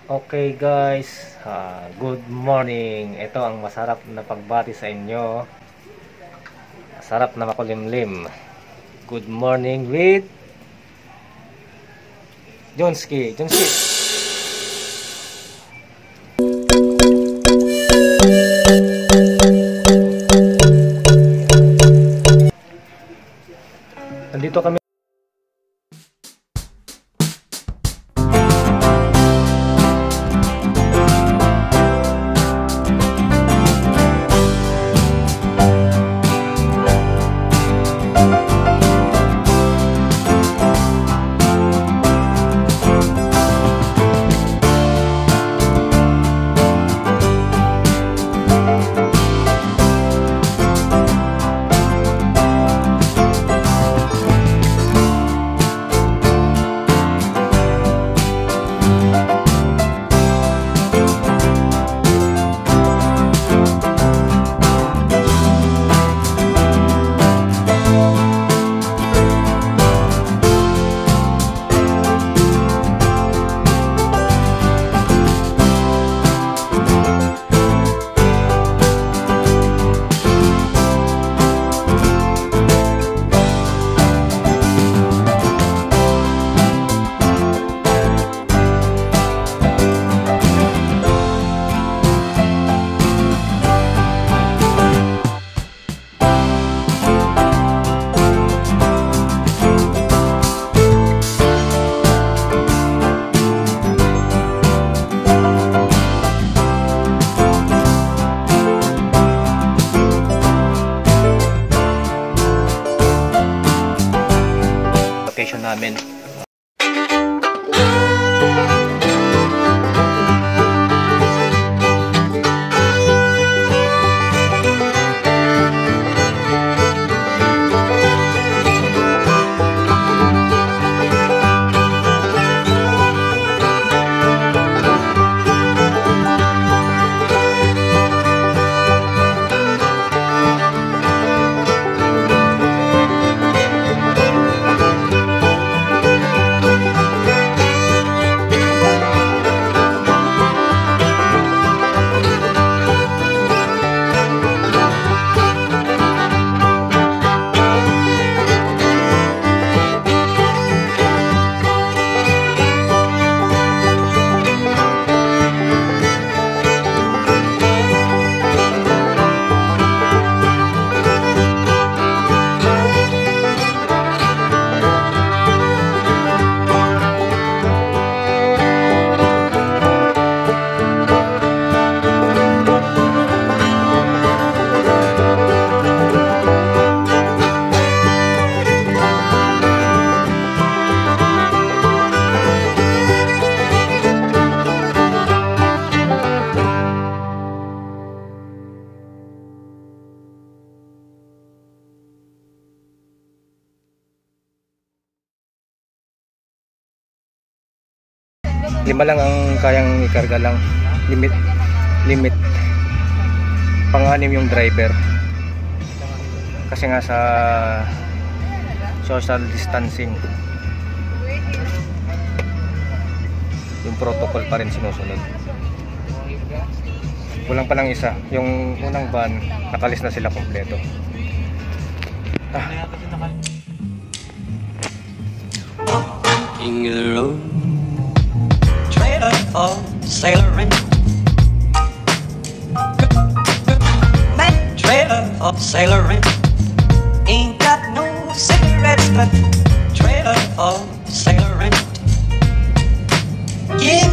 Okay guys, good morning. Ito ang masarap na pagbati sa inyo. Masarap na makulimlim. Good morning with Jonski. Nandito kami. Location namin. Lima lang ang kayang ikarga lang. Limit. Pang-anim yung driver. Kasi nga sa social distancing. Yung protocol pa rin sinusunod. Kulang pa lang isa. Yung unang van, nakalis na sila kompleto. For sailoring, man, trailer for sailoring. Ain't got no cigarettes, but trailer for sailoring. Give,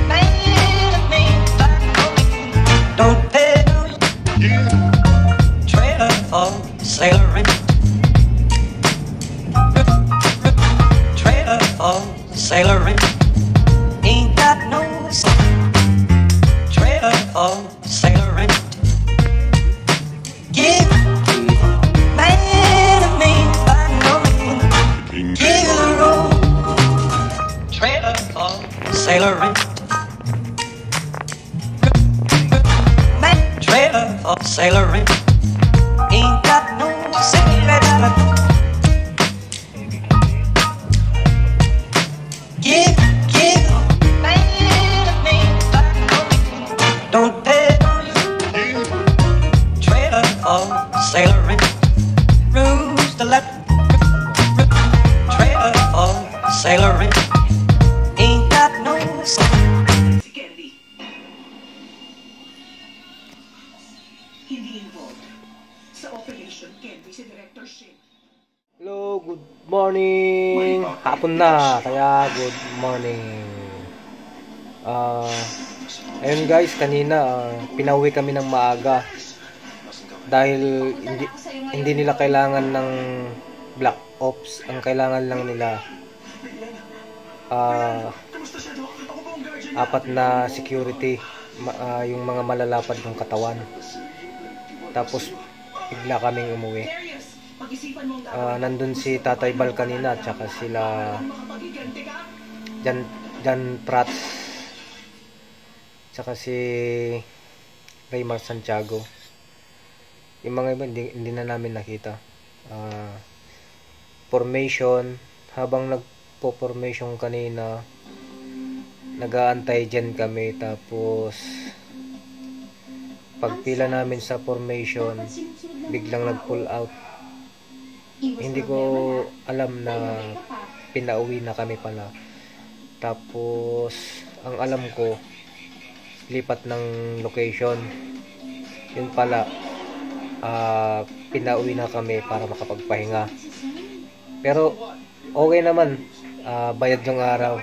man, don't pay no. Trailer for sailoring. Trailer for sailoring. Ain't got no trailer for sailoring. Give man to me by no means. Give the road. Trailer for sailoring. Man, trailer for sailoring. Ain't got no cigarette. Give man. cigarette. Ain't got no Si Candy. Hindi involved. Sa Operation Candy, si Director Shin. Hello, good morning. Hapon na, kaya good morning. Ayun guys, kanina pinauwi kami ng maaga dahil hindi nila kailangan ng black ops. Ang kailangan lang nila apat na security, yung mga malalapad ng katawan. Tapos bigla kaming umuwi. Nandun si Tatay Bal kanina at saka sila Jan Prats tsaka si Raymar Santiago. Yung mga iba hindi na namin nakita. Formation, habang nagpo-formation kanina, nag-aantay dyan kami. Tapos pagpila namin sa formation, biglang nag-pull out. Hindi ko alam na pinauwi na kami pala. Tapos ang alam ko, lipat ng location. Yun pala, pinauwi na kami para makapagpahinga. Pero okay naman, bayad yung araw.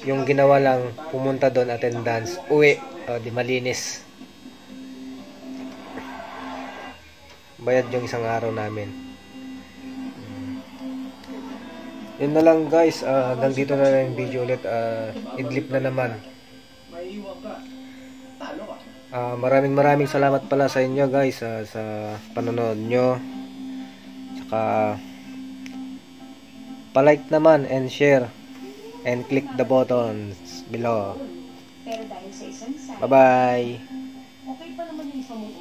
Yung ginawa lang, pumunta doon, attendance, uwi, di malinis. Bayad yung isang araw namin. Yun na lang guys, hanggang dito na lang yung video ulit. Idlip na naman. Maraming salamat pala sa inyo guys, sa panonood nyo. Tsaka palike naman and share and click the buttons below. Bye bye. Okay pa naman yung isa mong